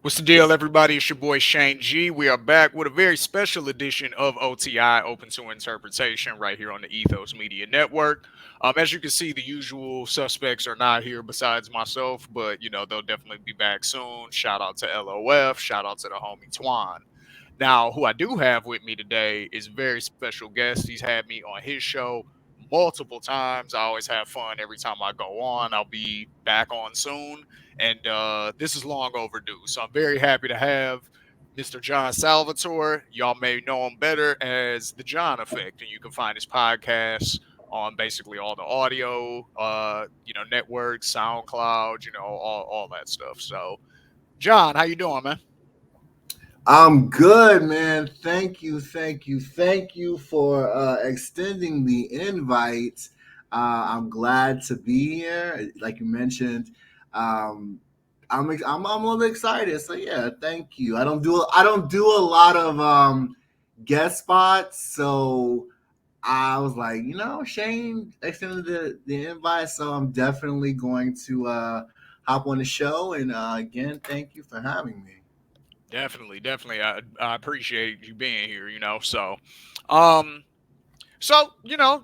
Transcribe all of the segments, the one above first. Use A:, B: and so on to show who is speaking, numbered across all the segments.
A: What's the deal, everybody? It's your boy Shane G. We are back with a very special edition of OTI, Open to Interpretation, right here on the Ethos Media Network. As you can see, the usual suspects are not here besides myself, but they'll definitely be back soon. Shout out to LOF. Shout out to the homie Twan. Now, who I do have with me today is a very special guest. He's had me on his show multiple times. I always have fun every time I go on. I'll be back on soon, and this is long overdue. So I'm very happy to have Mr. John Salvatore. Y'all may know him better as the John Effect, and you can find his podcast on basically all the audio, networks, SoundCloud, all that stuff. So, John, how you doing, man?
B: I'm good, man. Thank you for extending the invite. I'm glad to be here. Like you mentioned, um, I'm a little excited. So yeah, thank you. I don't do a lot of guest spots, so I was like, Shane extended the invite, so I'm definitely going to hop on the show. And again, thank you for having me.
A: Definitely, definitely. I appreciate you being here. Um,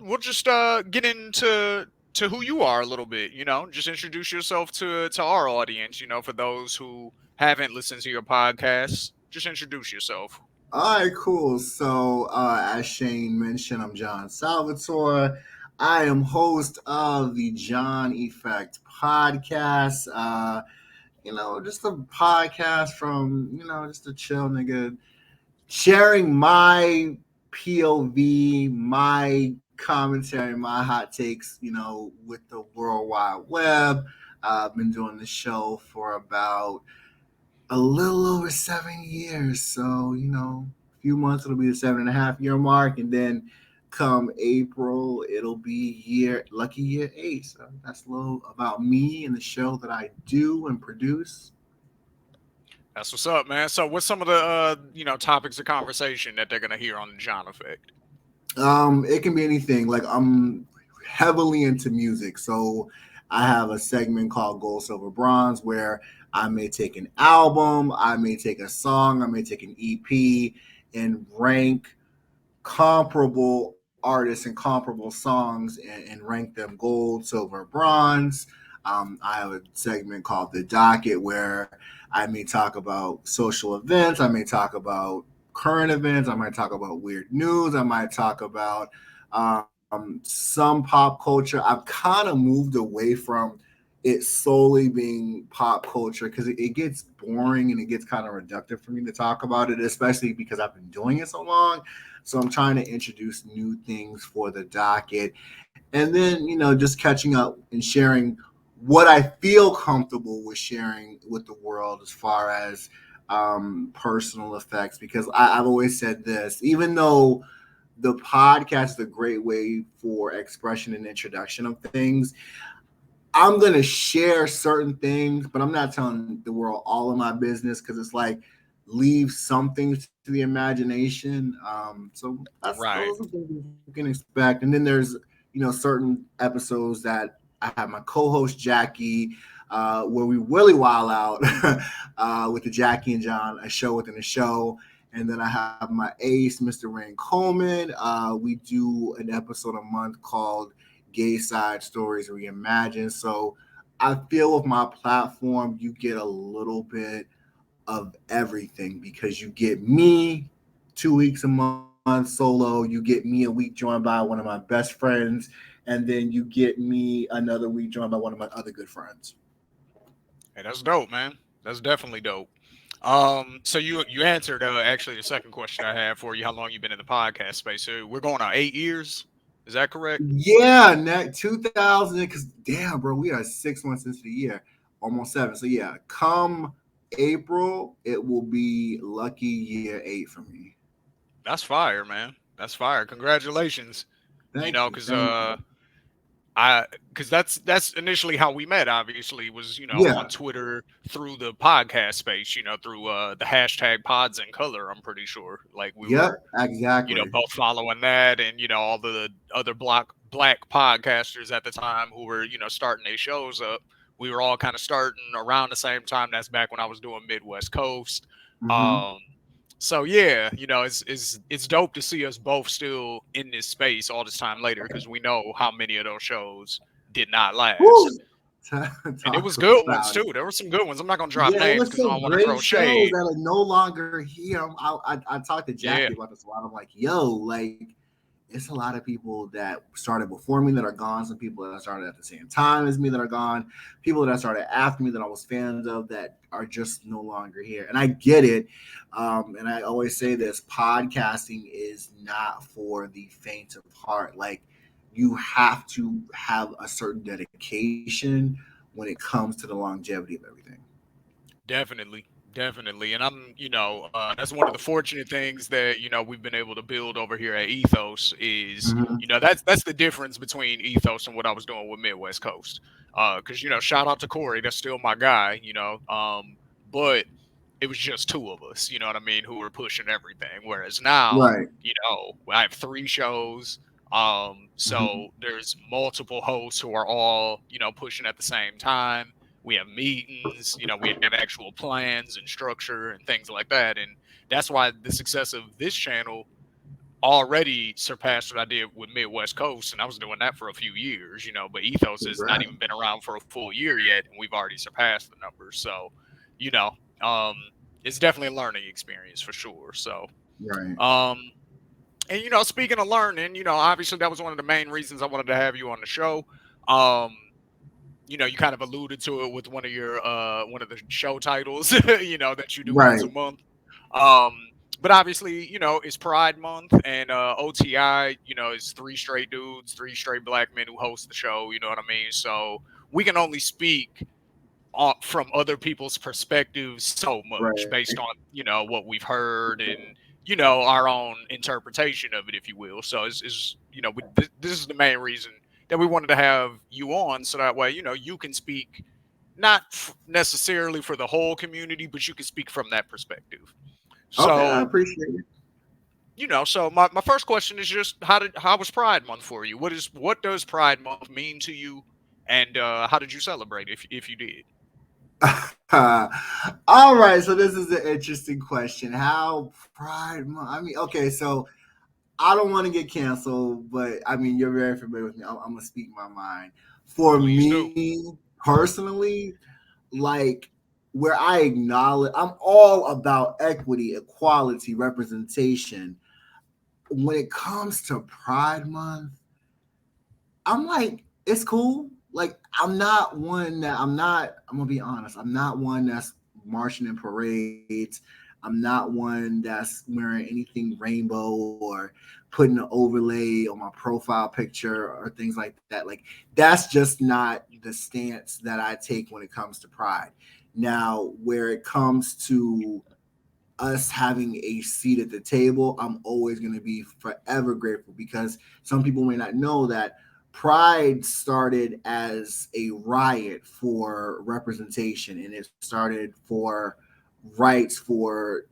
A: we'll just get into who you are a little bit. Just introduce yourself to our audience. For those who haven't listened to your podcast, just introduce yourself.
B: All right, cool. So, as Shane mentioned, I'm John Salvatore. I am host of the John Effect podcast. Just a podcast from, just a chill nigga sharing my POV, my commentary, my hot takes, with the World Wide Web. I've been doing the show for about a little over 7 years. So, a few months it'll be the 7.5 year mark, and then come April it'll be lucky year 8. So that's a little about me and the show that I do and produce.
A: That's what's up, man. So, what's some of the topics of conversation that they're gonna hear on the John Effect?
B: It can be anything. Like I'm heavily into music, so I have a segment called Gold, Silver, Bronze where I may take an album, I may take a song, I may take an EP, and rank comparable artists and comparable songs and rank them gold, silver, bronze. I have a segment called The Docket where I may talk about social events, I may talk about current events, I might talk about weird news, I might talk about some pop culture. I've kind of moved away from it solely being pop culture because it gets boring and it gets kind of reductive for me to talk about it, especially because I've been doing it so long. So I'm trying to introduce new things for the docket. And then, just catching up and sharing what I feel comfortable with sharing with the world as far as personal effects. Because I've always said this, even though the podcast is a great way for expression and introduction of things, I'm gonna share certain things, but I'm not telling the world all of my business because it's like leave some things to the imagination. So those
A: Right.
B: are things you can expect. And then there's certain episodes that I have my co-host Jackie, where we really wild out with the Jackie and John, a show within a show. And then I have my ace, Mr. Rain Coleman. We do an episode a month called Gay Side Stories Reimagined. So I feel with my platform, you get a little bit of everything because you get me 2 weeks a month solo, you get me a week joined by one of my best friends, and then you get me another week joined by one of my other good friends.
A: Hey, that's dope, man. That's definitely dope. So you answered actually the second question I had for you. How long you been in the podcast space? So we're going on 8 years. Is that correct?
B: Yeah, 2000. Because damn, bro, we are 6 months into the year, almost seven. So yeah, come April, it will be lucky year 8 for me.
A: That's fire, man. That's fire. Congratulations.
B: Thank you,
A: Because
B: thank you.
A: because that's initially how we met. Obviously, was on
B: Yeah,
A: Twitter through the podcast space. Through the hashtag Pods in Color. I'm pretty sure. Like we
B: yep,
A: were
B: exactly.
A: both following that, and all the other black podcasters at the time who were starting their shows up. We were all kind of starting around the same time. That's back when I was doing Midwest Coast.
B: Mm-hmm.
A: Um, so yeah, it's dope to see us both still in this space all this time later because we know how many of those shows did not
B: Woo!
A: last, and it
B: Talk
A: was good ones
B: about it.
A: too. There were some good ones. I'm not gonna drop
B: Yeah, it
A: names
B: was
A: because I
B: some
A: don't want to
B: great
A: throw
B: shows
A: shade.
B: that are no longer here. I talked to
A: Yeah,
B: Jackie about this a lot. I'm like, yo, like it's a lot of people that started before me that are gone. Some people that started at the same time as me that are gone. People that started after me that I was fans of that are just no longer here. And I get it. And I always say this: podcasting is not for the faint of heart. Like you have to have a certain dedication when it comes to the longevity of everything.
A: definitely, definitely. And that's one of the fortunate things that we've been able to build over here at Ethos is
B: Mm-hmm.
A: that's the difference between Ethos and what I was doing with Midwest Coast. Because shout out to Corey, that's still my guy. But it was just two of us, you know what I mean, who were pushing everything. Whereas now,
B: Right.
A: I have three shows.
B: Mm-hmm.
A: So there's multiple hosts who are all, pushing at the same time. We have meetings, we have actual plans and structure and things like that. And that's why the success of this channel already surpassed what I did with Midwest Coast, and I was doing that for a few years, but Ethos has not
B: Right.
A: even been around for a full year yet, and we've already surpassed the numbers. So, you know, um, it's definitely a learning experience for sure. So,
B: Right.
A: um, and speaking of learning, obviously that was one of the main reasons I wanted to have you on the show. Um, you kind of alluded to it with one of the show titles, that you do once a
B: Right.
A: month. Um, but obviously, it's Pride Month, and OTI, is three straight dudes, three straight black men who host the show. You know what I mean? So we can only speak from other people's perspectives so much
B: Right.
A: based on what we've heard and our own interpretation of it, if you will. So this is the main reason that we wanted to have you on, so that way you can speak not necessarily for the whole community, but you can speak from that perspective.
B: Okay, I
A: So
B: appreciate it.
A: so my first question is just how was Pride Month for you? What does Pride Month mean to you, and how did you celebrate if you did?
B: All right, so this is an interesting question. How Pride Month? I mean, okay, so I don't want to get canceled, but I mean, you're very familiar with me. I'm gonna speak my mind. For
A: Please do.
B: me personally, like where I acknowledge, I'm all about equity, equality, representation. When it comes to Pride Month, I'm like, it's cool. Like, I'm gonna be honest, I'm not one that's marching in parades. I'm not one that's wearing anything rainbow or putting an overlay on my profile picture or things like that. Like, that's just not the stance that I take when it comes to pride. Now, where it comes to us having a seat at the table, I'm always going to be forever grateful because some people may not know that Pride started as a riot for representation and it started for rights for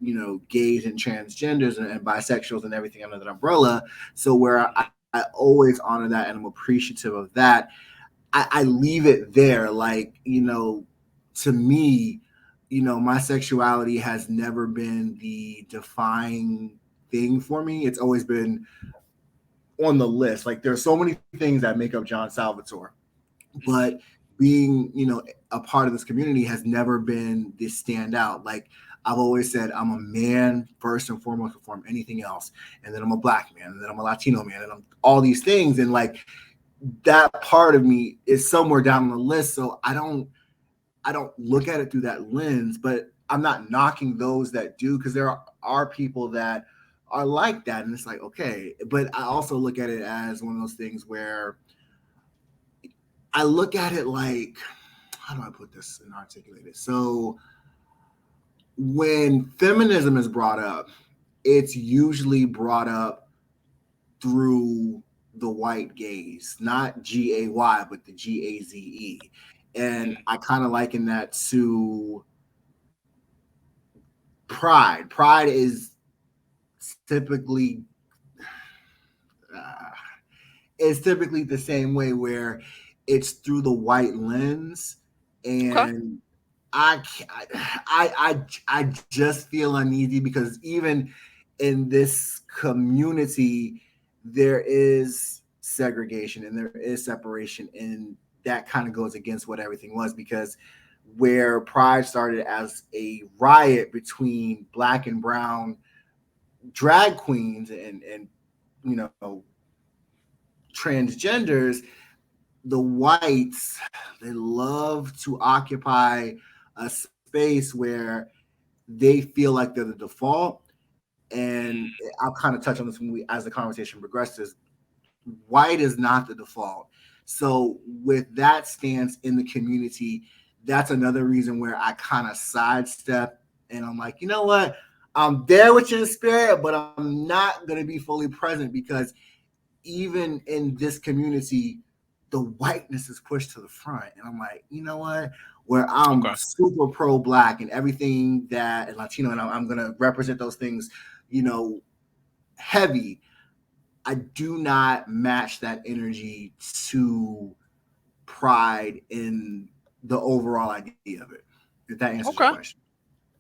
B: gays and transgenders and bisexuals and everything under that umbrella. So where I always honor that and I'm appreciative of that, I leave it there. Like, to me, my sexuality has never been the defining thing for me. It's always been on the list. Like, there's so many things that make up John Salvatore,
A: Hmm.
B: but being, a part of this community has never been this standout. Like, I've always said I'm a man first and foremost before I'm anything else. And then I'm a black man, and then I'm a Latino man, and I'm all these things. And like that part of me is somewhere down on the list. So I don't look at it through that lens, but I'm not knocking those that do because there are people that are like that. And it's like, okay. But I also look at it as one of those things where I look at it like, how do I put this and articulate it? So when feminism is brought up, it's usually brought up through the white gaze, not GAY, but the GAZE. And I kind of liken that to pride. Pride typically uh, is typically the same way where it's through the white lens
A: Okay.
B: and I just feel uneasy because even in this community, there is segregation and there is separation, and that kind of goes against what everything was because where Pride started as a riot between black and brown drag queens and you know transgenders, the whites, they love to occupy a space where they feel like they're the default. And I'll kind of touch on this as the conversation progresses. White is not the default. So with that stance in the community, that's another reason where I kind of sidestep and I'm like, you know what? I'm there with you in spirit, but I'm not going to be fully present because even in this community, the whiteness is pushed to the front. And I'm like, you know what? Where I'm
A: Okay.
B: super pro black and everything that and Latino, and I'm going to represent those things, you know, heavy. I do not match that energy to pride in the overall idea of it. If that answers your
A: Okay.
B: question.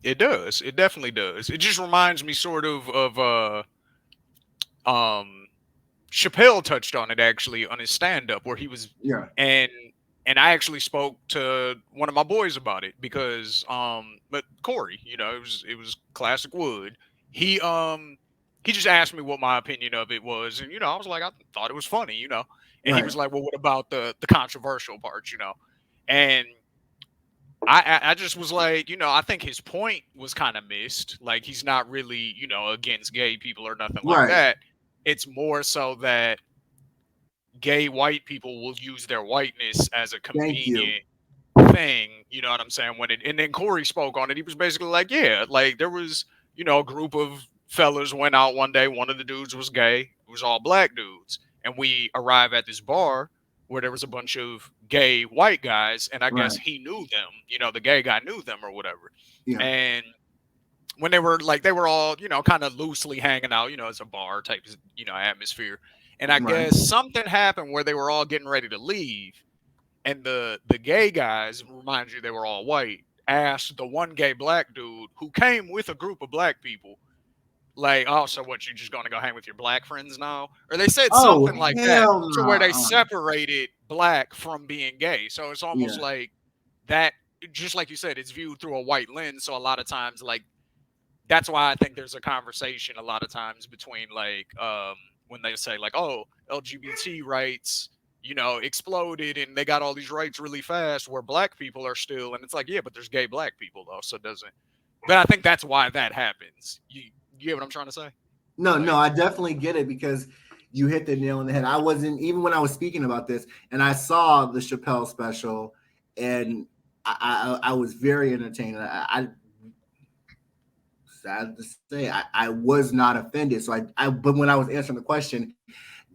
A: It does. It definitely does. It just reminds me sort of um Chappelle touched on it actually on his stand up where he was
B: Yeah.
A: and and I actually spoke to one of my boys about it because but Corey, it was classic Wood. He just asked me what my opinion of it was, and I was like, I thought it was funny. And he
B: Right.
A: was like, well, what about the controversial parts? And I just was like, I think his point was kind of missed. Like he's not really, against gay people or nothing like
B: Right.
A: that. It's more so that gay white people will use their whiteness as a
B: Thank you.
A: convenient thing, you know what I'm saying? When it and then Corey spoke on it, he was basically like, yeah, like there was, a group of fellas went out one day, one of the dudes was gay, it was all black dudes. And we arrive at this bar where there was a bunch of gay white guys, and I guess
B: Right.
A: he knew them, the gay guy knew them or whatever.
B: Yeah.
A: And when they were all, kind of loosely hanging out, it's a bar type, atmosphere. And I
B: Right.
A: guess something happened where they were all getting ready to leave, and the gay guys, remind you, they were all white, asked the one gay black dude who came with a group of black people, like, oh, so what, you just gonna go hang with your black friends now? Or they said
B: Oh
A: something like that
B: hell
A: to where they
B: no.
A: separated black from being gay. So it's almost
B: Yeah.
A: like that, just like you said, it's viewed through a white lens. So a lot of times, like, that's why I think there's a conversation a lot of times between like when they say like, oh, LGBT rights, exploded and they got all these rights really fast where black people are still, and it's like, yeah, but there's gay black people though, so it doesn't. But I think that's why that happens. You get what I'm trying to say?
B: No, no,
A: Like,
B: I definitely get it because you hit the nail on the head. I wasn't even when I was speaking about this, and I saw the Chappelle special, and I was very entertained. I sad to say, I was not offended. So but when I was answering the question,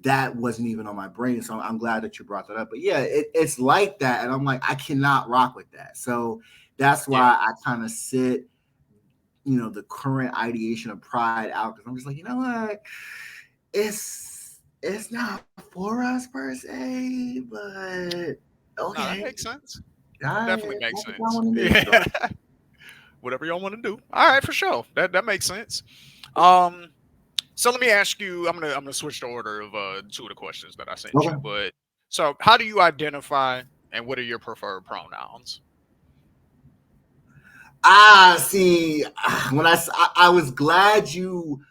B: that wasn't even on my brain. So I'm glad that you brought that up. But yeah, it's like that, and I'm like, I cannot rock with that. So that's
A: yeah,
B: why I kind of sit, the current ideation of pride out because I'm just like, you know what, it's not for us per se, but
A: no, that
B: okay,
A: makes sense. That
B: I
A: definitely makes
B: that's what I
A: sense.
B: want to do. So
A: Yeah, whatever y'all want to do. All right, for sure. That makes sense. Um, So let me ask you. I'm gonna switch the order of two of the questions that I sent you.
B: okay.
A: But so, how do you identify, and what are your preferred pronouns?
B: See, when I was glad you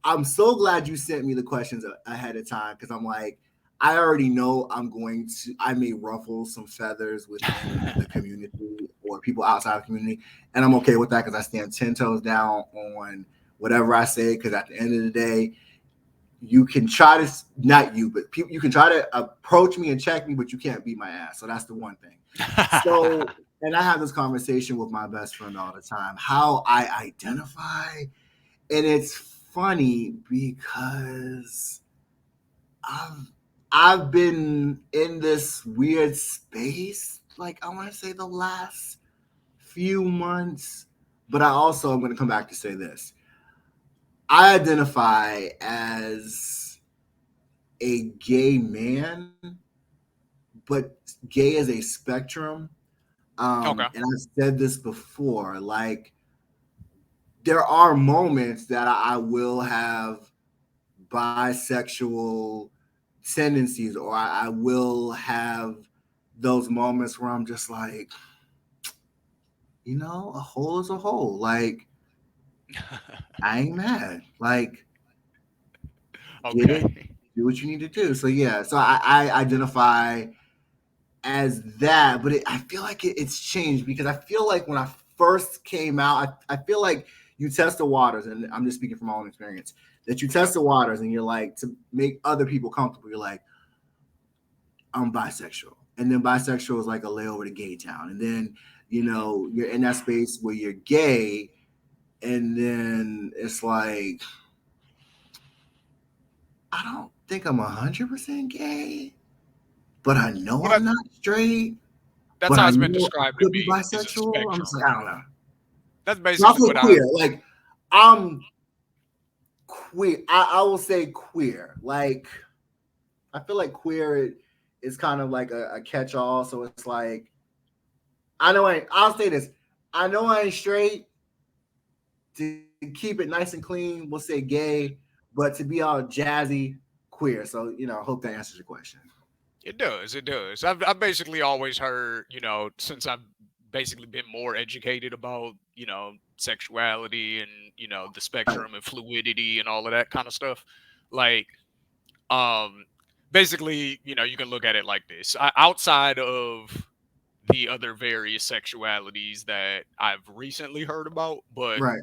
B: I'm so glad you sent me the questions ahead of time because I'm like, I already know I may ruffle some feathers within the community or people outside the community. And I'm okay with that because I stand 10 toes down on whatever I say. Because at the end of the day, you can try to, not you, but people, you can try to approach me and check me, but you can't beat my ass. So that's the one thing. So, and I have this conversation with my best friend all the time how I identify, and it's funny because I've I've been in this weird space, like I want to say the last few months, but I also am going to come back to say this. I identify as a gay man, but gay is a spectrum.
A: Okay.
B: And I've said this before, like there are moments that I will have bisexual tendencies, or I will have those moments where I'm just like, a hole is a hole. Like, I ain't mad. Like, get it,
A: Okay.
B: do what you need to do. So yeah, so I identify as that, but I feel like it's changed because I feel like when I first came out, I feel like you test the waters, and I'm just speaking from my own experience, that you
A: Okay.
B: test the waters and you're like, to make other people comfortable, you're like, I'm bisexual. And then bisexual is like a layover to gay town. And then,
A: Hmm.
B: you're in that space where you're gay, and then it's like, I don't think I'm 100% gay, but I know
A: Well,
B: I'm not straight,
A: that's
B: but
A: how
B: I
A: it's been
B: know I
A: described to
B: could be
A: me, is a
B: bisexual. I'm just
A: spectrum.
B: like, I don't know.
A: That's
B: So I'll
A: basically
B: say
A: what I've.
B: queer. Like, I'm queer. I will say queer. Like, I feel like queer is kind of like a catch all. So it's like, I'll say this. I know I ain't straight. To keep it nice and clean, we'll say gay, but to be all jazzy, queer. So, I hope that answers your question.
A: It does. It does. I've basically always heard, since I've basically been more educated about, sexuality and, the
B: Right.
A: spectrum and fluidity and all of that kind of stuff. Like, um, basically, you can look at it like this. Outside of the other various sexualities that I've recently heard about, but,
B: Right.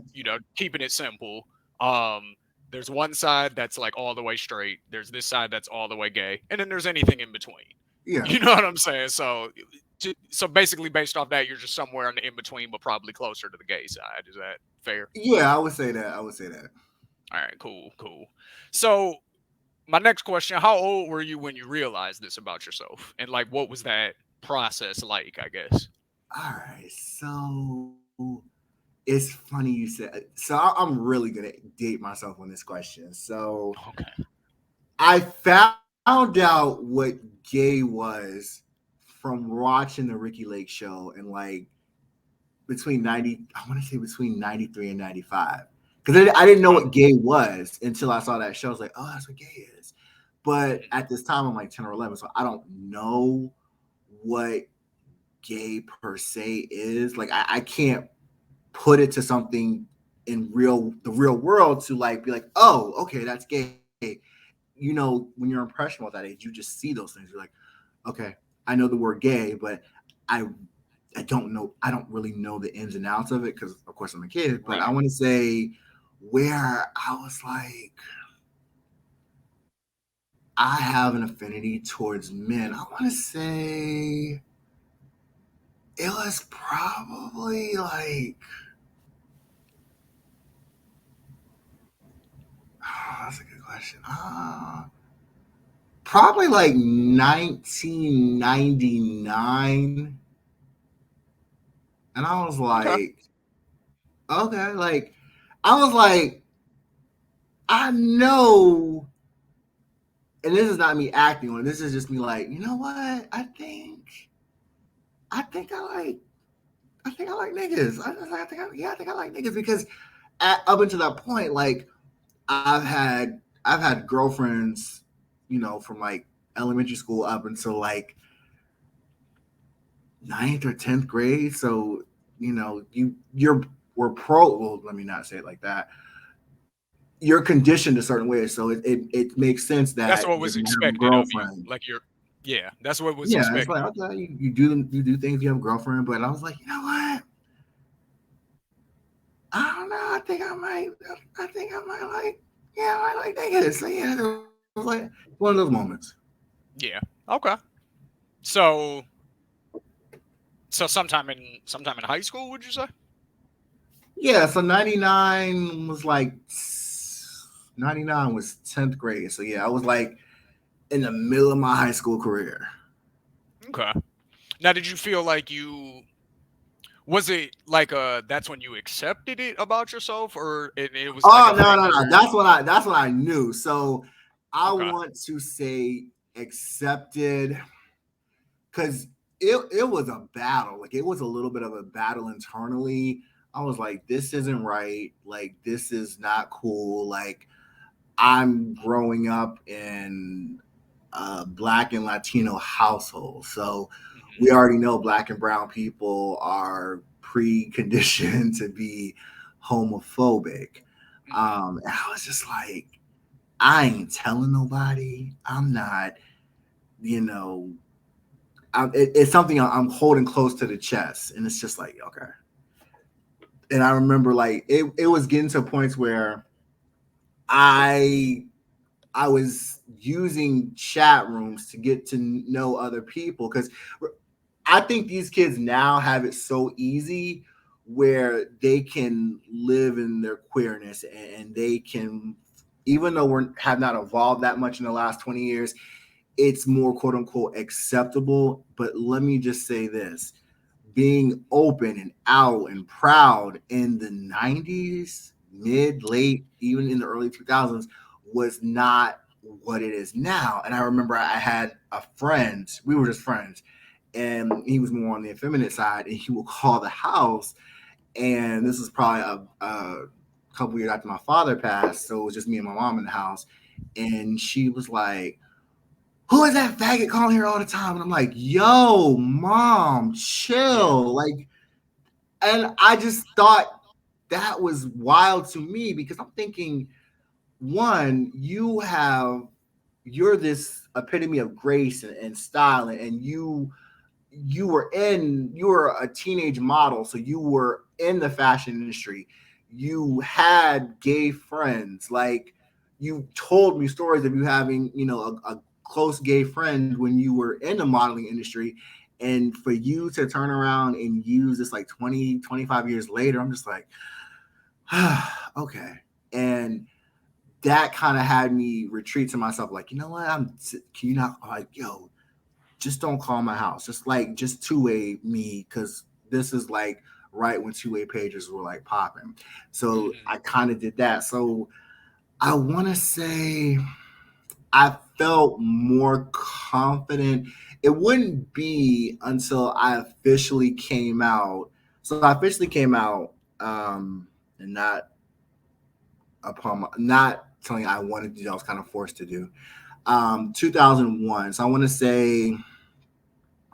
A: keeping it simple, um, there's one side that's like all the way straight. There's this side that's all the way gay, and then there's anything in between.
B: Yeah.
A: You know what I'm saying? So basically, based off that, you're just somewhere in the in between, but probably closer to the gay side. Is that fair?
B: Yeah, I would say that. I would say that.
A: All right, cool, cool. So my next question: how old were you when you realized this about yourself, and like, what was that process like? I guess.
B: All right. So it's funny you said. So I'm really gonna date myself on this question. So
A: Okay.
B: I found out what gay was from watching the Ricky Lake show and like between 90, I want to say between 93 and 95. Because I didn't know
A: Okay.
B: what gay was until I saw that show. I was like, oh, that's what gay is. But
A: Mhm.
B: at this time, I'm like 10 or 11. So I don't know what gay per se is. Like, I can't put it to something in the real world to like be like, oh, okay, that's gay. When you're impressionable at that age, you just see those things. You're like, okay, I know the word gay, but I I don't really know the ins and outs of it because of course I'm a kid, but I
A: Right.
B: want to say where I was like, I have an affinity towards men. I want to say it was probably like, oh, that's a good question. Probably like 1999. And I was
A: Okay.
B: like, okay, like, I was like, I know, and this is not me acting on it. This is just me like, you know what? I think I like, I think I like niggas. I think I like niggas because up until that point, like, I've had girlfriends, from like elementary school up until like ninth or 10th grade. So, you're we're well, let me not say it like that. You're conditioned a certain way. So it makes sense that
A: That's what
B: you're
A: was
B: gonna have a
A: expected of you.
B: girlfriend.
A: Like you're, yeah, that's what was
B: Yeah, it's
A: expected.
B: like, okay, you do things, you have a girlfriend, but I was like, you know what? I don't know. I think I might like, yeah, I like niggas. So yeah, it was like one of those moments.
A: Yeah. Okay. So so sometime in high school, would you say?
B: Yeah, so 99 was like 99 was 10th grade. So yeah, I was like in the middle of my high school career.
A: Okay. Now, did you feel like you was it like that's when you accepted it about yourself, or it was like
B: Oh
A: a
B: no,
A: thing
B: no, no.
A: where
B: That's what I knew. So I
A: okay,
B: want to say accepted because it was a battle. Like it was a little bit of a battle internally. I was like, this isn't right. Like this is not cool. Like I'm growing up in a black and Latino household. So we
A: Hmm.
B: already know black and brown people are preconditioned to be homophobic.
A: Hmm.
B: And I was just like, I ain't telling nobody. I'm not, you know, it's something I'm holding close to the chest. And it's just like, okay. And I remember like it was getting to points where I I was using chat rooms to get to know other people because I think these kids now have it so easy where they can live in their queerness and they can, even though we have not evolved that much in the last 20 years, it's more quote unquote acceptable. But let me just say this, being open and out and proud in the 90s, mid, late, even in the early 2000s was not what it is now. And I remember I had a friend, we were just friends, and he was more on the effeminate side, and he would call the house. And this was probably a couple years after my father passed. So it was just me and my mom in the house. And she was like, who is that faggot calling here all the time? And I'm like, yo, mom,
A: Yeah.
B: chill. Like, and I just thought that was wild to me because I'm thinking, one, you're this epitome of grace and style, and you were a teenage model, so you were in the fashion industry. You had gay friends. Like you told me stories of you having, a close gay friend when you were in the modeling industry. And for you to turn around and use this like 20, 25 years later, I'm just like, okay. And that kind of had me retreat to myself, like, you know what? Can you not, like, yo, just don't call my house. Just two-way me, because this is like right when two-way pages were like popping. So I
A: Hmm.
B: kind of did that. So I want to say I felt more confident. It wouldn't be until I officially came out. So I officially came out, and not something I wanted to do. I was kind of forced to do. 2001. So I want to say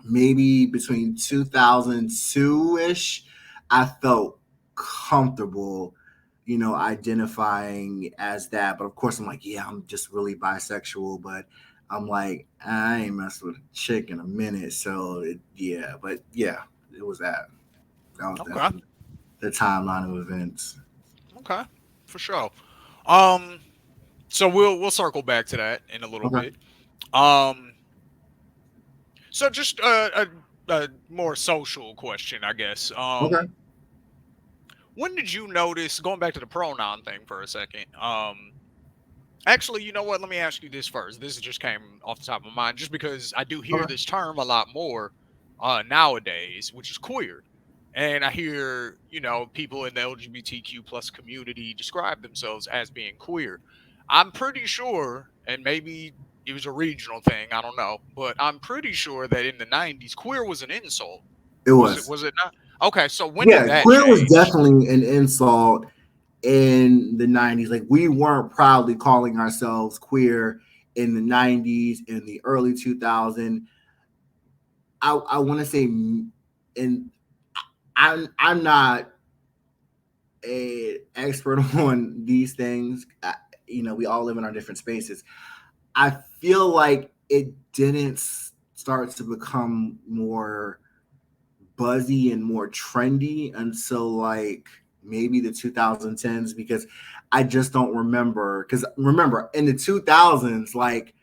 B: maybe between 2002 ish, I felt comfortable, identifying as that. But of course, I'm like, yeah, I'm just really bisexual. But I'm like, I ain't messed with a chick in a minute. So, yeah, but yeah, it was that. That was
A: Okay.
B: definitely the timeline of events.
A: Okay. For sure. Um. So we'll circle back to that in a little
B: Okay.
A: bit. Um. So just a more social question, I guess.
B: Okay.
A: When did you notice? Going back to the pronoun thing for a second. Actually, you know what? Let me ask you this first. This just came off the top of my mind, just because I do hear
B: Okay.
A: this term a lot more nowadays, which is queer. And I hear, people in the LGBTQ plus community describe themselves as being queer. I'm pretty sure, and maybe it was a regional thing, I don't know, but I'm pretty sure that in the 90s, queer was an insult.
B: It
A: Was it?
B: was.
A: Was it not? Okay, so when did
B: Yeah,
A: that
B: queer was
A: change?
B: definitely an insult in the 90s. Like we weren't proudly calling ourselves queer in the 90s, in the early 2000s. I want to say, and I'm not a expert on these things. We all live in our different spaces. I feel like it didn't start to become more buzzy and more trendy until like maybe the 2010s, because I just don't remember. Because remember, in the 2000s, like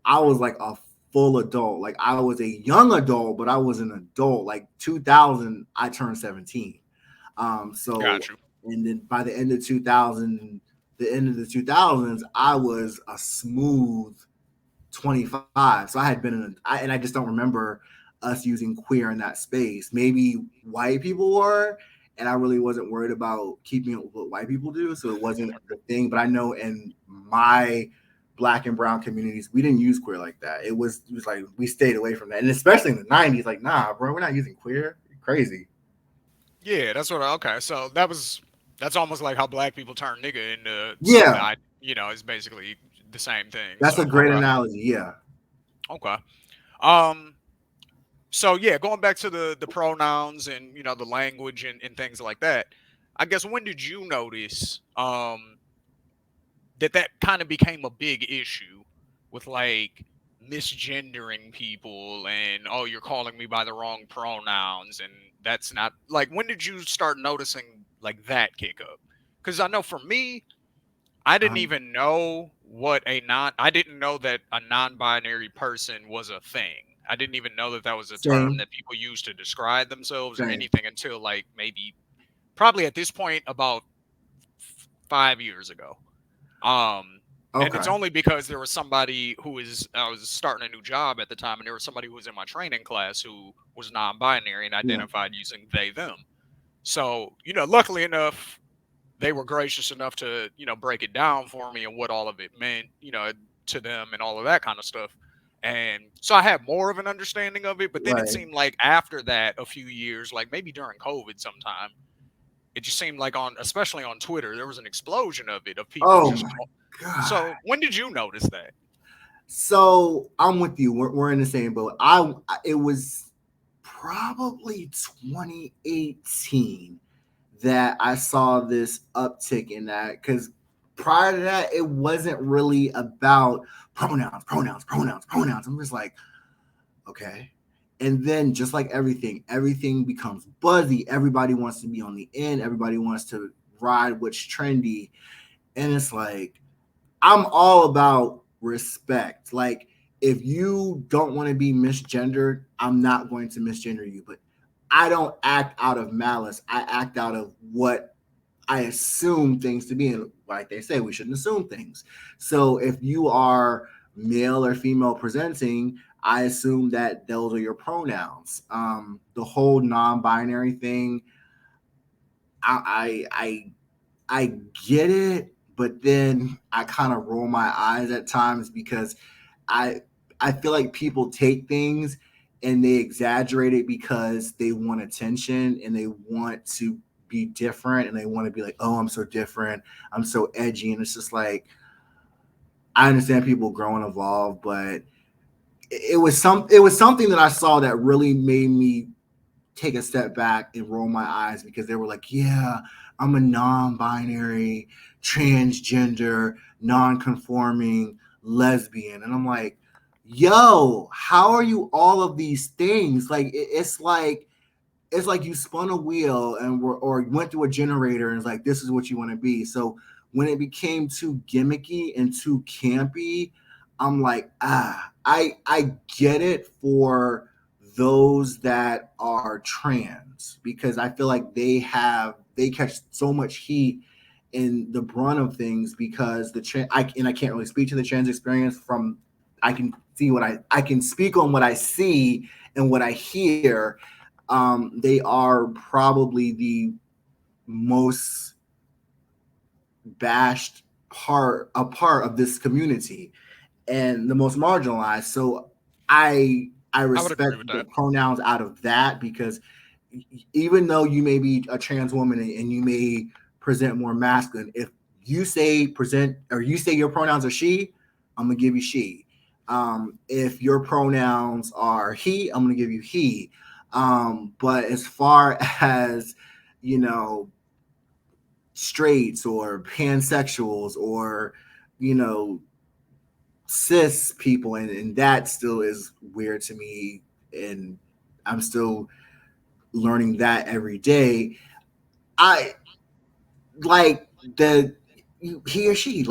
B: I was like a full adult. Like I was a young adult, but I was an adult. Like 2000, I turned 17. So
A: Got you.
B: and then by the end of 2000, the end of the 2000s, I was a smooth 25. So I had been and I just don't remember us using queer in that space. Maybe white people were, and I really wasn't worried about keeping it with what white people do. So it wasn't the thing. But I know in my black and brown communities, we didn't use queer like that. It was like we stayed away from that, and especially in the '90s, like nah, bro, we're not using queer. You're crazy.
A: Yeah, that's what. Okay, so that's almost like how black people turn nigga into something.
B: Yeah,
A: It's basically the same thing.
B: that's a
A: So
B: great analogy. Yeah.
A: okay. Um, so yeah, going back to the pronouns and the language and things like that. I guess when did you notice that kind of became a big issue with like misgendering people and oh you're calling me by the wrong pronouns and that's not like when did you start noticing like that kick up? Because I know for me I didn't
B: Um,
A: even know what a non I didn't know that a non-binary person was a thing. I didn't even know that that was a term
B: same,
A: that people use to describe themselves or
B: same.
A: anything until like maybe probably at this point about 5 years ago. Um, and it's
B: Okay.
A: only because there was somebody who was I was starting a new job at the time, and there was somebody who was in my training class who was non-binary and
B: Yeah.
A: identified using they them. So luckily enough, they were gracious enough to break it down for me and what all of it meant, to them and all of that kind of stuff. And so I had more of an understanding of it, but then it
B: Right.
A: seemed like after that, a few years, like maybe during COVID sometime, it just seemed like especially on Twitter, there was an explosion of it, of people
B: Oh
A: just
B: my god.
A: so when did you notice that?
B: So I'm with you. We're in the same boat. It was probably 2018 that I saw this uptick in that because prior to that, it wasn't really about pronouns, pronouns, pronouns, pronouns. I'm just like, okay. And then just like everything becomes buzzy. Everybody wants to be on the end. Everybody wants to ride what's trendy. And it's like, I'm all about respect. Like, if you don't want to be misgendered, I'm not going to misgender you. But I don't act out of malice. I act out of what I assume things to be. And like they say, we shouldn't assume things. So if you are male or female presenting, I assume that those are your pronouns. The whole non-binary thing, I I I I get it, but then I kind of roll my eyes at times because I I feel like people take things and they exaggerate it because they want attention and they want to be different and they want to be like, oh, I'm so different, I'm so edgy, and it's just like I understand people grow and evolve, but it was something that I saw that really made me take a step back and roll my eyes because they were like, yeah, I'm a non-binary, transgender, non-conforming lesbian. And I'm like, yo, how are you all of these things? Like it's like you spun a wheel and or went through a generator and it's like this is what you want to be. So when it became too gimmicky and too campy, I'm like, I get it for those that are trans because I feel like they catch so much heat in the brunt of things because I can't really speak to the trans experience from I can see what I can speak on what I see and what I hear. They are probably the most bashed part of this community and the most marginalized. So I
A: I would agree
B: respect
A: with
B: the
A: that.
B: pronouns out of that because even though you may be a trans woman and you may present more masculine, if you say present or you say your pronouns are she, I'm gonna give you she. If your pronouns are he, I'm gonna give you he. But as far as you know, straights or pansexuals or you know cis people, and that still is weird to me, and I'm still learning that every day. I like the he or she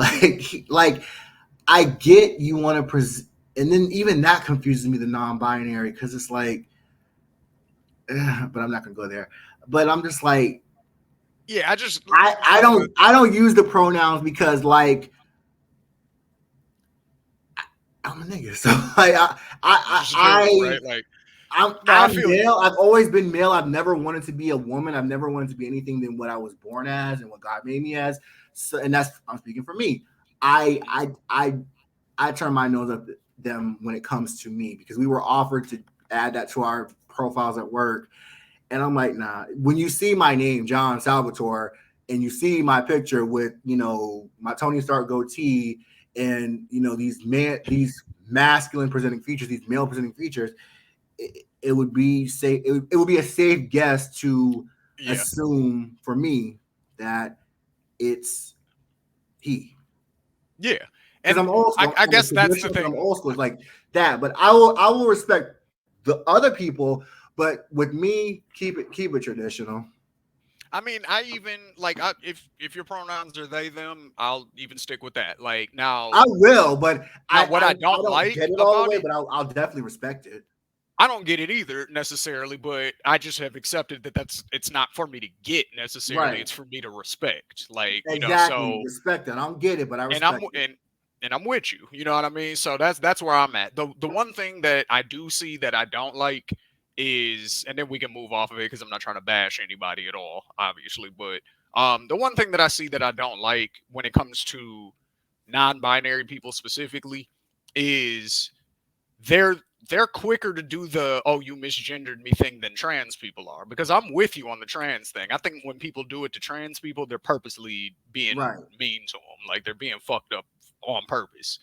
B: like I get you want to present, and then even that confuses me the non-binary because it's like, but I'm not gonna go there. But I'm just like
A: Yeah, I just the
B: I don't use the pronouns because like I'm a nigga, so like
A: just do right. Like no, I
B: I'm
A: feel you.
B: male. I've always been male. I've never wanted to be a woman. I've never wanted to be anything than what I was born as and what God made me as. So, and that's I'm speaking for me. I I turn my nose up at them when it comes to me because we were offered to add that to our profiles at work. And I'm like, nah. When you see my name, John Salvatore, and you see my picture with, my Tony Stark goatee and, these masculine presenting features, these male presenting features, it would be safe. It would be a safe guess to
A: Yeah,
B: assume for me that it's he.
A: yeah,
B: Because
A: and
B: I'm old school.
A: I
B: I'm a
A: guess that's the
B: traditional, but I'm
A: thing.
B: old school. It's like that. But I will respect the other people. But with me, keep it traditional.
A: I mean, I even like if your pronouns are they them, I'll even stick with that. Like now,
B: I will, but
A: now
B: I
A: what
B: I,
A: I
B: I
A: don't
B: don't get
A: like
B: it all the
A: about
B: way.
A: it,
B: But I'll definitely respect it.
A: I don't get it either necessarily, but I just have accepted that it's not for me to get necessarily.
B: Right.
A: It's for me to respect. Like
B: Exactly.
A: so
B: Respect it. I don't get it, but I
A: and I'm
B: respect it.
A: and I'm with you. You know what I mean? So that's where I'm at. The one thing that I do see that I don't like is, and then we can move off of it because I'm not trying to bash anybody at all, obviously. But the one thing that I see that I don't like when it comes to non-binary people specifically is they're they're quicker to do the "oh, you misgendered me" thing than trans people are, because I'm with you on the trans thing. I think when people do it to trans people, they're purposely being
B: Right.
A: mean to them, like they're being fucked up on purpose,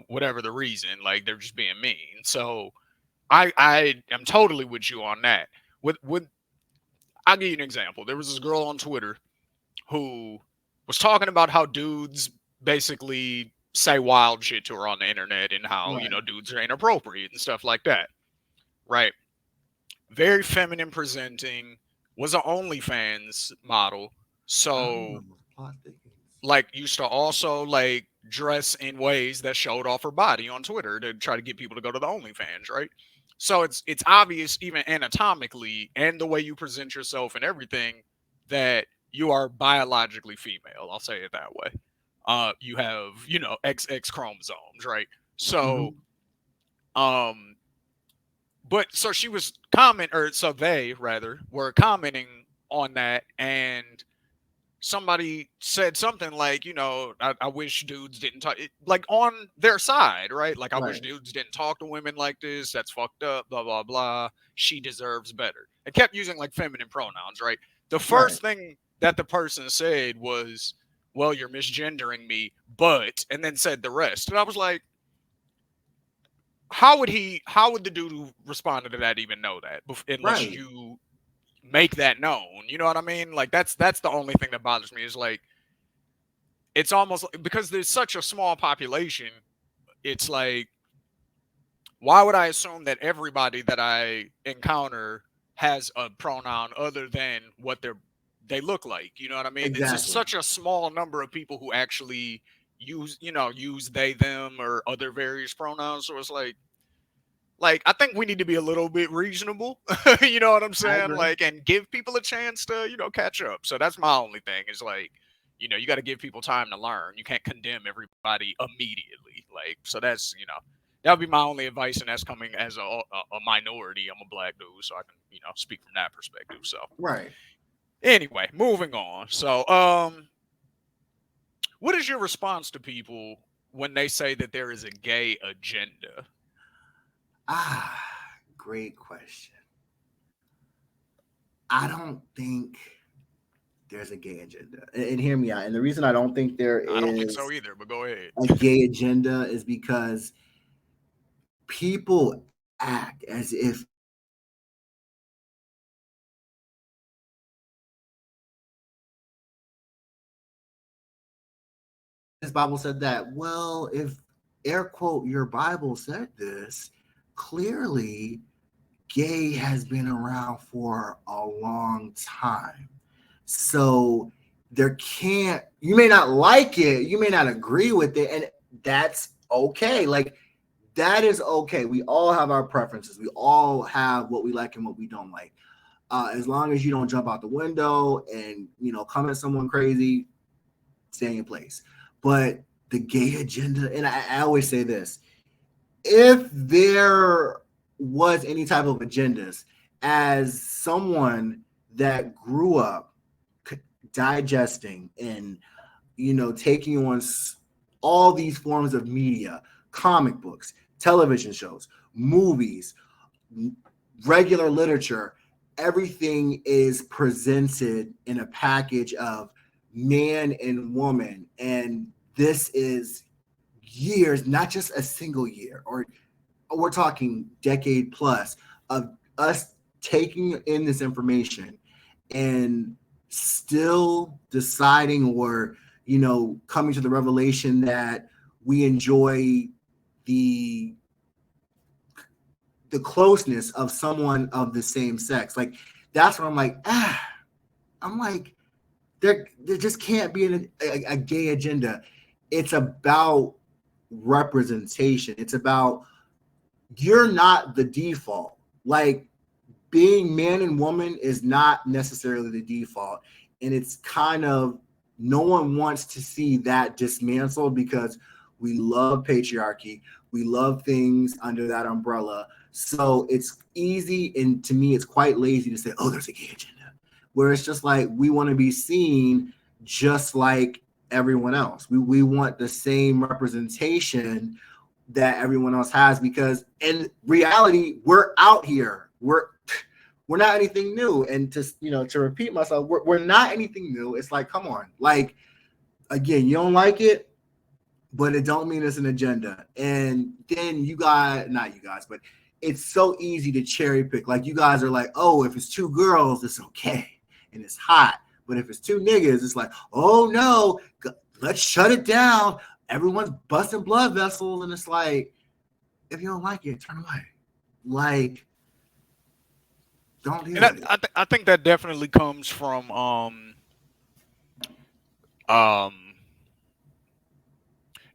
A: whatever the reason, like they're just being mean. So I am totally with you on that. With I'll give you an example. There was this girl on Twitter who was talking about how dudes basically say wild shit to her on the internet, and how,
B: Right.
A: dudes are inappropriate and stuff like that. Right. Very feminine presenting, was a OnlyFans model. So
B: Oh, plot thickens.
A: like used to also like dress in ways that showed off her body on Twitter to try to get people to go to the OnlyFans, right? So it's obvious even anatomically and the way you present yourself and everything that you are biologically female. I'll say it that way. You have, XX chromosomes, right? So
B: Mm-hmm.
A: um but so she was comment or so they rather were commenting on that, and somebody said something like, I wish dudes didn't talk, like on their side, right? Like, I wish
B: Right.
A: dudes didn't talk to women like this. That's fucked up, blah, blah, blah. She deserves better. And kept using like feminine pronouns, right? The
B: Right.
A: first thing that the person said was, well, you're misgendering me, but, and then said the rest. And I was like, how would the dude who responded to that even know that unless
B: Right.
A: you make that known? You know what I mean? Like that's the only thing that bothers me is like it's almost because there's such a small population. It's like, why would I assume that everybody that I encounter has a pronoun other than what they look like? You know what I mean? It's just
B: Exactly.
A: such a small number of people who actually use they them or other various pronouns. So it's like I think we need to be a little bit reasonable. You know what I'm
B: I
A: saying?
B: agree.
A: Like, and give people a chance to catch up. So that's my only thing is like, you got to give people time to learn. You can't condemn everybody immediately. Like, so that's that would be my only advice, and that's coming as a minority. I'm a black dude, so I can speak from that perspective. So
B: Right.
A: anyway, moving on. So what is your response to people when they say that there is a gay agenda?
B: Great question. I don't think there's a gay agenda. And hear me out. And the reason I don't think there
A: I don't think so
B: is
A: either, but go ahead.
B: a gay agenda is because people act as if this Bible said that. Well, if air quote your Bible said this, clearly gay has been around for a long time. So there can't, you may not like it, you may not agree with it, and that's okay. Like, that is okay. We all have our preferences, we all have what we like and what we don't like. As long as you don't jump out the window and come at someone crazy, stay in your place. But the gay agenda, and I always say this: if there was any type of agendas, as someone that grew up digesting and taking on all these forms of media, comic books, television shows, movies, regular literature, everything is presented in a package of man and woman. And this is years, not just a single year, or we're talking decade plus of us taking in this information and still deciding, or coming to the revelation that we enjoy the the closeness of someone of the same sex. Like, that's what I'm like, I'm like, there just can't be a gay agenda. It's about representation. It's about, you're not the default. Like, being man and woman is not necessarily the default. And it's kind of, no one wants to see that dismantled, because we love patriarchy. We love things under that umbrella. So it's easy, and to me, it's quite lazy to say, oh, there's a gay agenda. Where it's just like, we want to be seen just like everyone else. We want the same representation that everyone else has, because in reality, we're out here. We're not anything new. And to repeat myself, we're not anything new. It's like, come on. Like, again, you don't like it, but it don't mean it's an agenda. And then not you guys, but it's so easy to cherry pick. Like, you guys are like, oh, if it's two girls, it's okay and it's hot. But if it's two niggas, it's like, oh no, let's shut it down. Everyone's busting blood vessels. And it's like, if you don't like it, turn away. Like, don't deal with it.
A: I think that definitely comes from um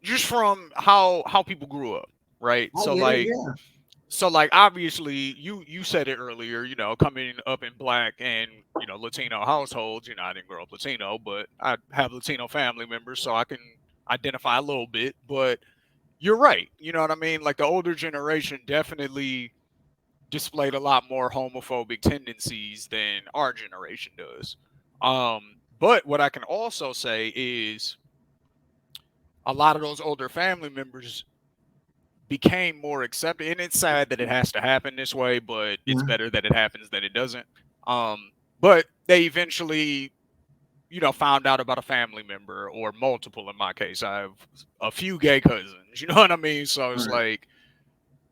A: just from how people grew up, right?
B: I get it, yeah.
A: So like obviously you said it earlier, coming up in black and Latino households, I didn't grow up Latino, but I have Latino family members, so I can identify a little bit. But you're right, you know what I mean? Like the older generation definitely displayed a lot more homophobic tendencies than our generation does. But what I can also say is a lot of those older family members became more accepted, and it's sad that it has to happen this way, but it's
B: Yeah.
A: better that it happens than it doesn't. But they eventually found out about a family member, or multiple. In my case, I have a few gay cousins, you know what I mean? So it's
B: Right.
A: like,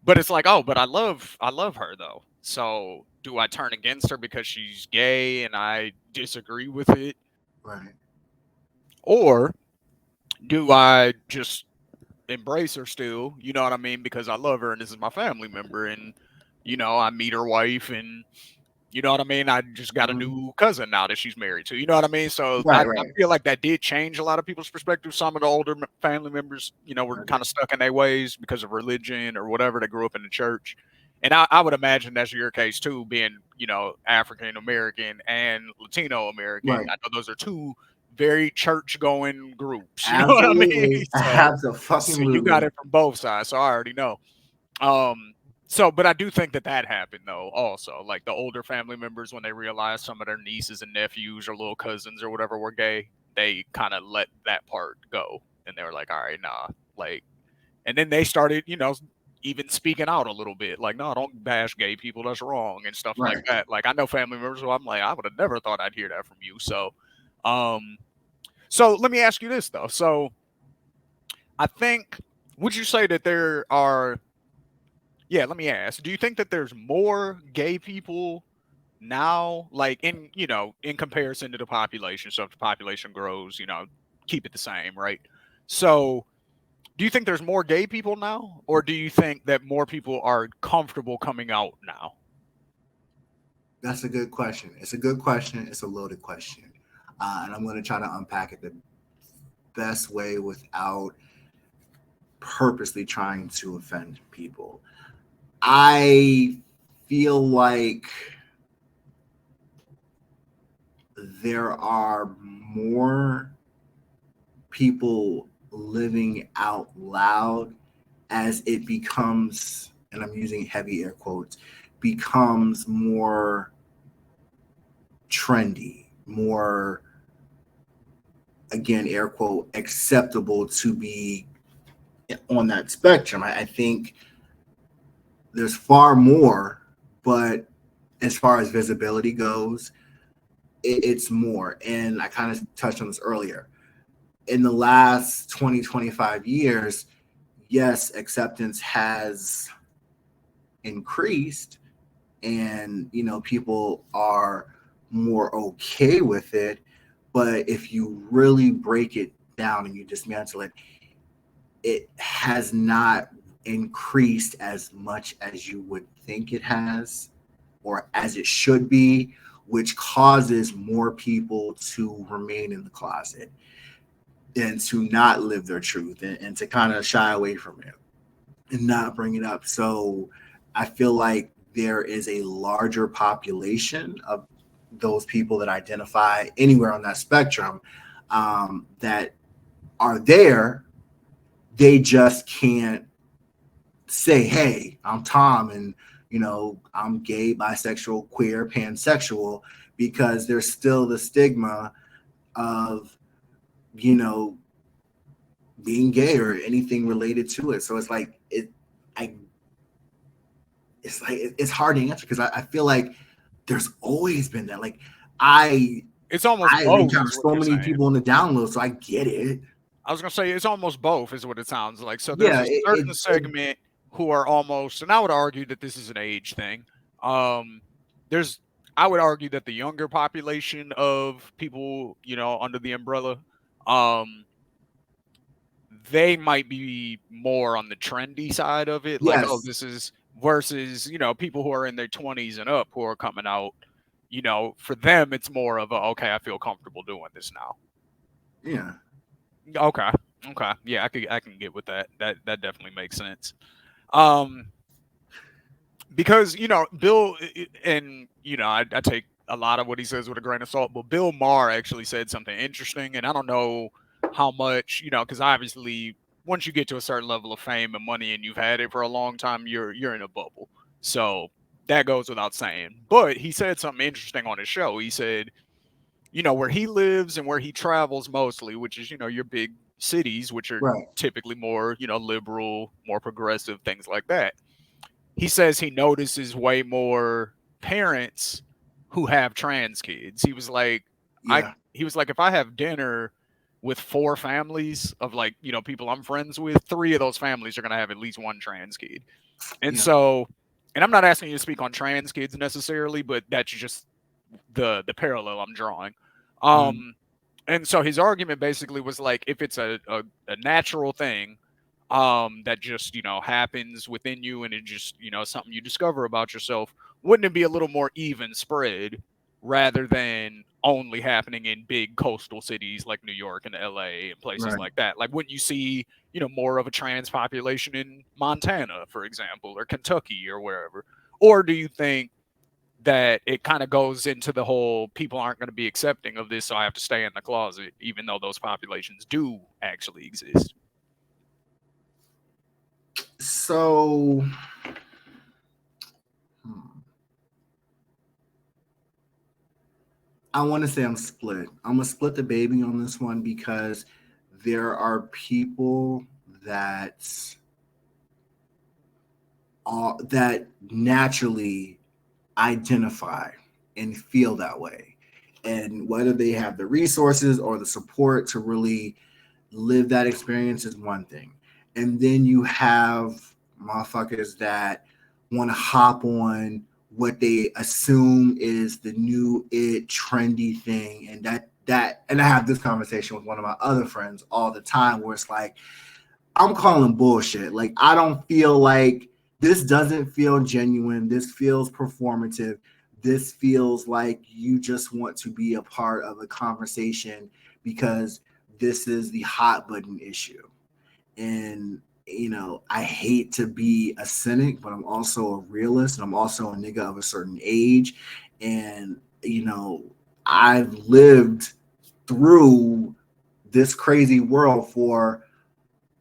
A: but it's like, oh, but I love her though, so do I turn against her because she's gay and I disagree with it,
B: Right.
A: or do I just embrace her still, you know what I mean? Because I love her and this is my family member, and I meet her wife, and you know what I mean? I just got a
B: Mhm.
A: new cousin now that she's married to. You know what I mean? So I,
B: Right.
A: I
B: Right.
A: feel like that did change a lot of people's perspective. Some of the older family members, were
B: Okay.
A: kind of stuck in their ways because of religion or whatever. They grew up in the church. And I would imagine that's your case too, being, African American and Latino American.
B: Right.
A: I know those are two very church going groups. You know what I mean?
B: Absolutely.
A: So you got
B: Absolutely.
A: it from both sides. So I already know. Um, but I do think that that happened though. Also, like the older family members, when they realized some of their nieces and nephews or little cousins or whatever were gay, they kind of let that part go, and they were like, "All right, nah." Like, and then they started, even speaking out a little bit, like, "No, don't bash gay people. That's wrong," and stuff like
B: Right.
A: that. Like, I know family members who I'm like, I would have never thought I'd hear that from you. Um, so let me ask you this though. So I think, would you say that there are yeah, let me ask. Do you think that there's more gay people now, like in comparison to the population? So if the population grows, keep it the same, right? So do you think there's more gay people now, or do you think that more people are comfortable coming out now?
B: That's a good question. It's a good question. It's a loaded question. And I'm going to try to unpack it the best way without purposely trying to offend people. I feel like there are more people living out loud as it becomes, and I'm using heavy air quotes, becomes more trendy, more again, air quote, acceptable to be on that spectrum. I think there's far more, but as far as visibility goes, it's more. And I kind of touched on this earlier. In the last 20, 25 years, yes, acceptance has increased, and people are more okay with it. But if you really break it down and you dismantle it, it has not increased as much as you would think it has, or as it should be, which causes more people to remain in the closet and to not live their truth, and to kind of shy away from it and not bring it up. So I feel like there is a larger population of those people that identify anywhere on that spectrum, that are there. They just can't say, hey, I'm Tom, and I'm gay, bisexual, queer, pansexual, because there's still the stigma of, you know, being gay or anything related to it. So I it's hard to answer because I feel like there's always been that. Like I
A: It's almost
B: I've
A: both,
B: encountered
A: is what
B: so
A: you're
B: many
A: saying.
B: people in the download, so I get it.
A: I was gonna say it's almost both, is what it sounds like. So there's
B: Yeah,
A: a certain segment who are almost, and I would argue that this is an age thing. Um, there's, I would argue that the younger population of people, under the umbrella, um, they might be more on the trendy side of it. Like, oh,
B: yes,
A: this is versus, people who are in their 20s and up who are coming out. For them, it's more of a, okay, I feel comfortable doing this now.
B: yeah,
A: Okay. Okay. Yeah, I can get with that. That definitely makes sense. Um because Bill, and I take a lot of what he says with a grain of salt, but Bill Maher actually said something interesting, and I don't know how much, cuz obviously once you get to a certain level of fame and money and you've had it for a long time, you're in a bubble. So that goes without saying. But he said something interesting on his show. He said, where he lives and where he travels mostly, which is, your big cities, which are
B: right,
A: typically more, liberal, more progressive, things like that. He says he notices way more parents who have trans kids.
B: yeah,
A: He was like, if I have dinner with four families of, like, people I'm friends with, three of those families are going to have at least one trans kid. And
B: yeah,
A: so, and I'm not asking you to speak on trans kids necessarily, but that's just the parallel I'm drawing.
B: mhm,
A: Um, and so his argument basically was like, if it's a natural thing, that just happens within you, and it just something you discover about yourself, wouldn't it be a little more even spread rather than only happening in big coastal cities like New York and LA and places
B: right.
A: like that? Like, wouldn't you see more of a trans population in Montana, for example, or Kentucky or wherever? Or do you think that it kind of goes into the whole people aren't going to be accepting of this, so I have to stay in the closet, even though those populations do actually exist?
B: So, hmm, I want to say I'm split. I'm gonna split the baby on this one because there are people that that naturally identify and feel that way. And whether they have the resources or the support to really live that experience is one thing. And then you have motherfuckers that want to hop on what they assume is the new trendy thing. And I have this conversation with one of my other friends all the time where it's like, I'm calling bullshit. Like, I don't feel like this doesn't feel genuine. This feels performative. This feels like you just want to be a part of a conversation because this is the hot button issue. And, I hate to be a cynic, but I'm also a realist, and I'm also a nigga of a certain age. And, I've lived through this crazy world for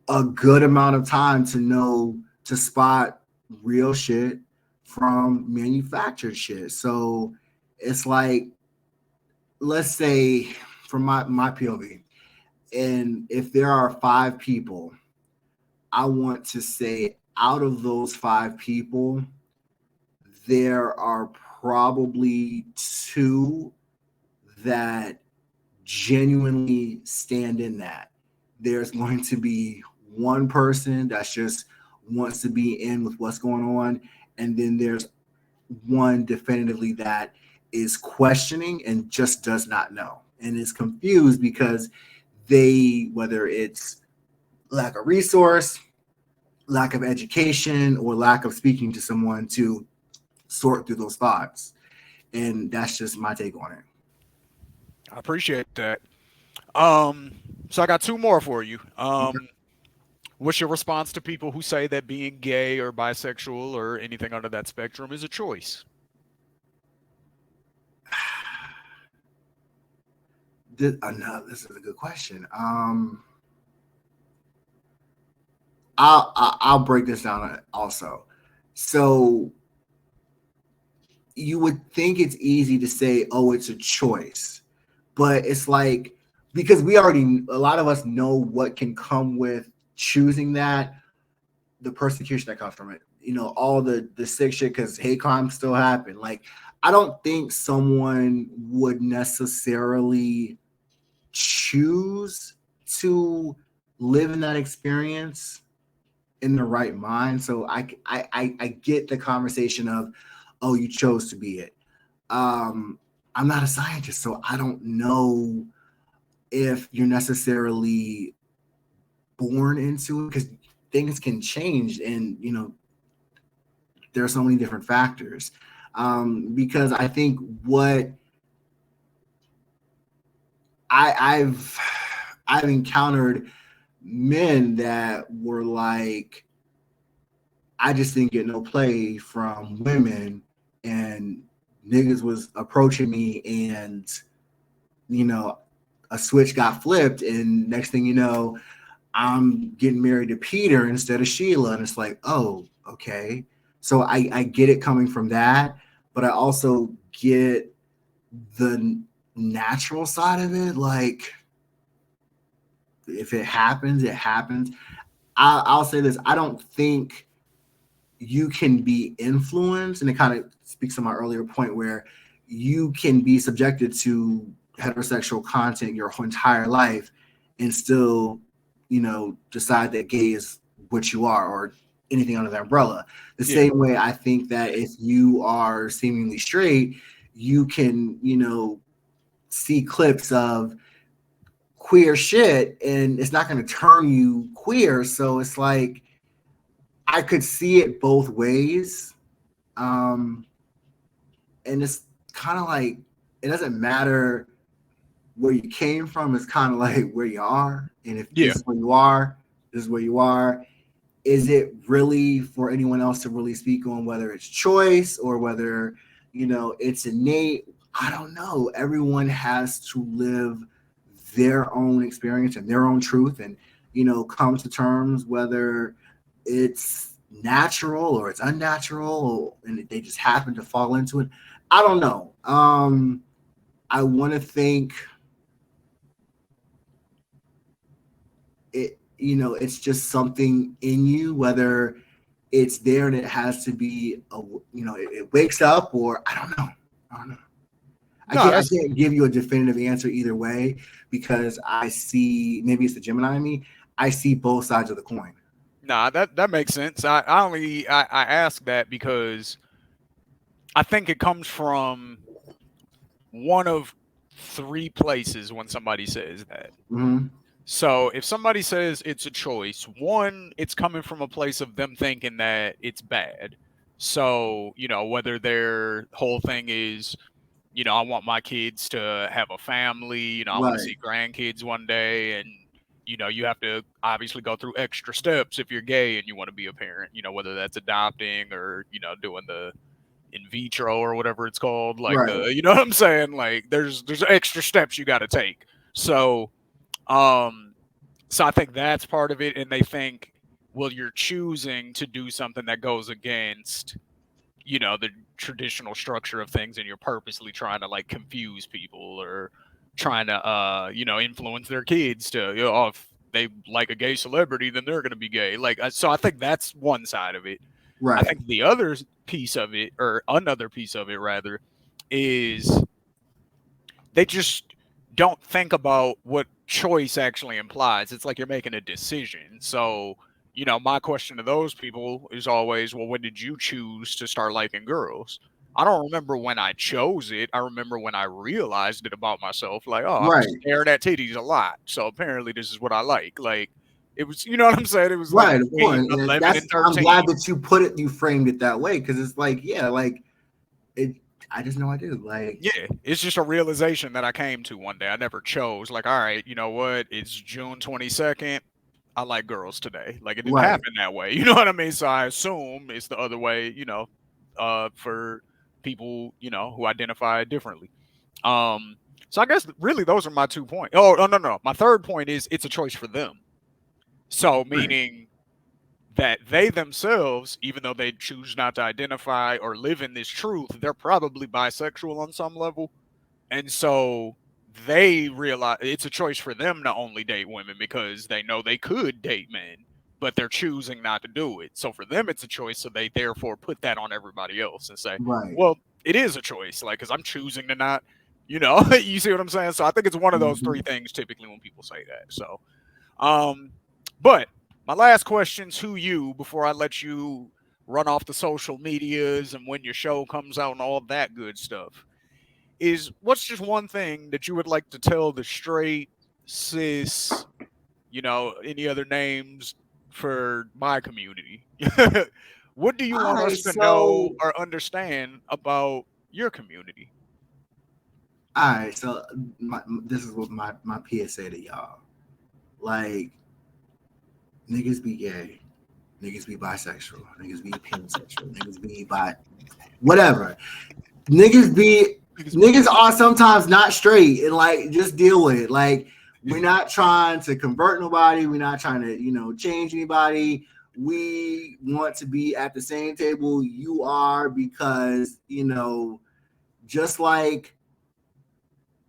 B: a good amount of time to know to spot real shit from manufactured shit. So it's like, let's say from my POV, And if there are 5 people, I want to say out of those 5 people, there are probably two that genuinely stand in that. There's going to be one person that's just wants to be in with what's going on, and then there's one definitively that is questioning and just does not know and is confused because they, whether it's lack of resource, lack of education, or lack of speaking to someone to sort through those thoughts. And that's just my take on it.
A: I appreciate that. Um, so I got two more for you. What's your response to people who say that being gay or bisexual or anything under that spectrum is a choice?
B: No, this is a good question. I'll break this down also. So you would think it's easy to say, oh, it's a choice, but it's like because we already a lot of us know what can come with choosing that, the persecution that comes from it. You know, all the sick shit because hate crimes still happen. Like, I don't think someone would necessarily choose to live in that experience in the right mind. So I get the conversation of, oh, you chose to be it. Um, I'm not a scientist, so I don't know if you're necessarily born into it because things can change, and there are so many different factors. Because I think what I've I've encountered men that were like, I just didn't get no play from women, and niggas was approaching me, and you know, a switch got flipped, and next thing you know, I'm getting married to Peter instead of Sheila, and it's like, oh, okay. So I get it coming from that, but I also get the natural side of it. Like, if it happens, it happens. I'll say this: I don't think you can be influenced, and it kind of speaks to my earlier point where you can be subjected to heterosexual content your whole entire life and still, decide that gay is what you are or anything under the umbrella. The
A: Yeah.
B: same way I think that if you are seemingly straight, you can, see clips of queer shit and it's not going to turn you queer. So it's like, I could see it both ways. Um, and it's kind of like it doesn't matter where you came from. It's kind of like where you are. And if
A: Yeah.
B: this is where you are, this is where you are. Is it really for anyone else to really speak on whether it's choice or whether, it's innate? I don't know. Everyone has to live their own experience and their own truth and, come to terms whether it's natural or it's unnatural and they just happen to fall into it. I don't know. I want to think it's just something in you, whether it's there and it has to be it wakes up, or I don't know. I
A: No,
B: can't I
A: that's
B: can't give you a definitive answer either way because I see, maybe it's the Gemini in me. I see both sides of the coin.
A: nah. That makes sense. I ask that because I think it comes from one of three places when somebody says that.
B: Hmm.
A: So if somebody says it's a choice, one, it's coming from a place of them thinking that it's bad. So, whether their whole thing is, I want my kids to have a family, I want to
B: Right,
A: see grandkids one day. And, you have to obviously go through extra steps if you're gay and you want to be a parent, whether that's adopting or, doing the in vitro or whatever it's called. Like
B: right.
A: the, you know what I'm saying? Like there's extra steps you got to take. So, um, so I think that's part of it, and they think, well, you're choosing to do something that goes against, the traditional structure of things, and you're purposely trying to like confuse people or, trying to influence their kids to, oh, if they like a gay celebrity, then they're going to be gay. Like, so I think that's one side of it. I
B: Right.
A: think the other piece of it, or another piece of it rather, is they just don't think about what choice actually implies. It's like you're making a decision. So, my question to those people is always, well, when did you choose to start liking girls? I don't remember when I chose it. I remember when I realized it about myself. Like, oh, I'm
B: Right.
A: staring at titties a lot. So apparently this is what I like. Like, it was, you know what I'm saying? It was like
B: Right, of course.
A: between
B: And
A: 11
B: that's
A: and
B: I'm
A: 13.
B: glad that you framed it that way because it's like, yeah, like it. I just know I do. Like,
A: Yeah, it's just a realization that I came to one day. I never chose. Like, all right, you know what? It's June 22nd. I like girls today. Like, it didn't
B: right,
A: happen that way. You know what I mean? So I assume it's the other way, for people, who identify differently. Um, so I guess really those are my 2 points. Oh, no, no, no. My third point is it's a choice for them. So
B: right,
A: meaning that they themselves, even though they choose not to identify or live in this truth, they're probably bisexual on some level, and so they realize it's a choice for them to only date women because they know they could date men, but they're choosing not to do it. So for them, it's a choice. So they therefore put that on everybody else and say,
B: right.
A: well, it is a choice. Like, because I'm choosing to not, you see what I'm saying? So I think it's one of those three
B: Mhm.
A: things typically when people say that. So, um, but my last question to you before I let you run off the social medias and when your show comes out and all that good stuff is what's just one thing that you would like to tell the straight, cis, any other names for my community? What do you
B: All
A: want
B: right,
A: us to know
B: so
A: or understand about your community?
B: all right, so this is what my PSA to y'all. Like, niggas be gay, niggas be bisexual, niggas be pansexual, niggas be bi, whatever. Niggas be
A: Niggas be
B: niggas
A: gay.
B: are sometimes not straight, and like just deal with it. Like, we're not trying to convert nobody. We're not trying to change anybody. We want to be at the same table you are because just like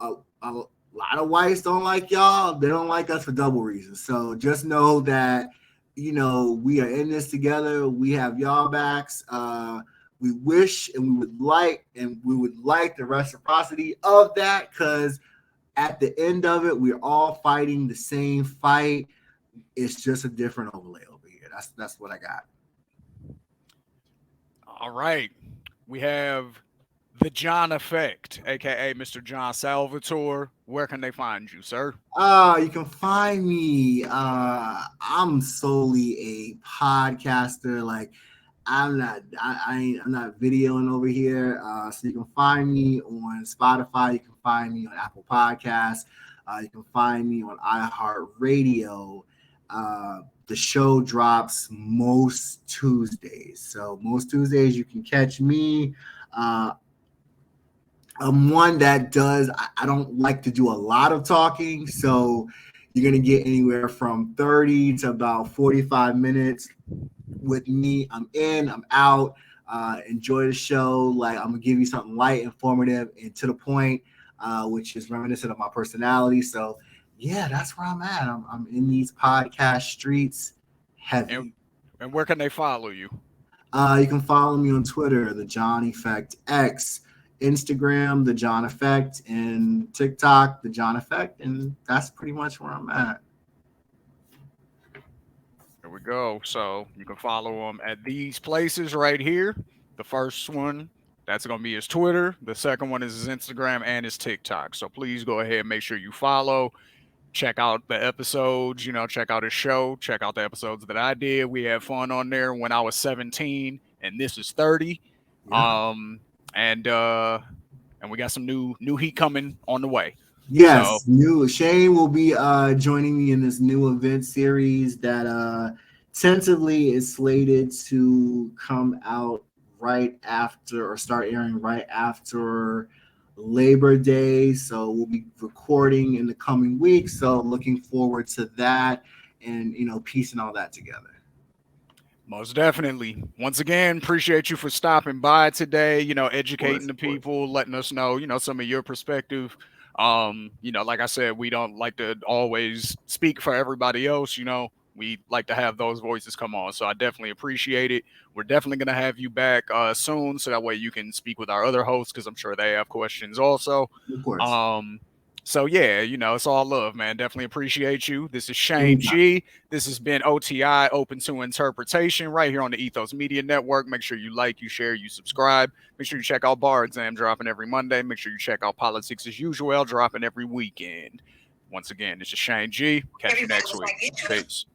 B: a, a lot of whites don't like y'all, they don't like us for double reasons. So just know that we are in this together. We have y'all backs. We wish and we would like the reciprocity of that, because at the end of it, we're all fighting the same fight. It's just a different overlay over here. That's what I got.
A: All right. We have the John Effect, aka Mr. John Salvatore. Where can they find you, sir?
B: You can find me. I'm solely a podcaster. Like, I'm not videoing over here. So you can find me on Spotify. You can find me on Apple Podcasts. You can find me on iHeartRadio. The show drops most Tuesdays. So most Tuesdays you can catch me. Uh, I'm one that does, I don't like to do a lot of talking. So you're going to get anywhere from 30 to about 45 minutes with me. I'm in, I'm out. Enjoy the show. Like, I'm going to give you something light, informative, and to the point, which is reminiscent of my personality. So, yeah, that's where I'm at. I'm in these podcast streets
A: And
B: heavy.
A: and where can they follow you?
B: You can follow me on Twitter, the John Effect X, Instagram, the John Effect, and TikTok, the John Effect, and that's pretty much where I'm at.
A: There we go. So you can follow him at these places right here. The first one, that's going to be his Twitter. The second one is his Instagram and his TikTok. So please go ahead and make sure you follow. Check out the episodes, check out his show, check out the episodes that I did. We had fun on there when I was 17 and this is 30.
B: Yeah.
A: Um and we got some new heat coming on the way. So
B: Yes, new Shane will be joining me in this new event series that tentatively is slated to come out right after, or start airing right after, Labor Day. So we'll be recording in the coming weeks. So looking forward to that, and piecing all that together.
A: most definitely. Once again, appreciate you for stopping by today,
B: Of course,
A: educating the
B: of course.
A: people, letting us know, some of your perspective. Like I said, we don't like to always speak for everybody else. We like to have those voices come on. So I definitely appreciate it. We're definitely going to have you back soon, so that way you can speak with our other hosts, because I'm sure they have questions also.
B: Of course.
A: Um, so yeah, it's all love, man. Definitely appreciate you. This is Shane
B: Anytime.
A: G. This has been OTI, Open to Interpretation, right here on the Ethos Media Network. Make sure you like, you share, you subscribe. Make sure you check out Bar Exam, dropping every Monday. Make sure you check out Politics as Usual, dropping every weekend. Once again, this is Shane G. Catch you next week. Peace.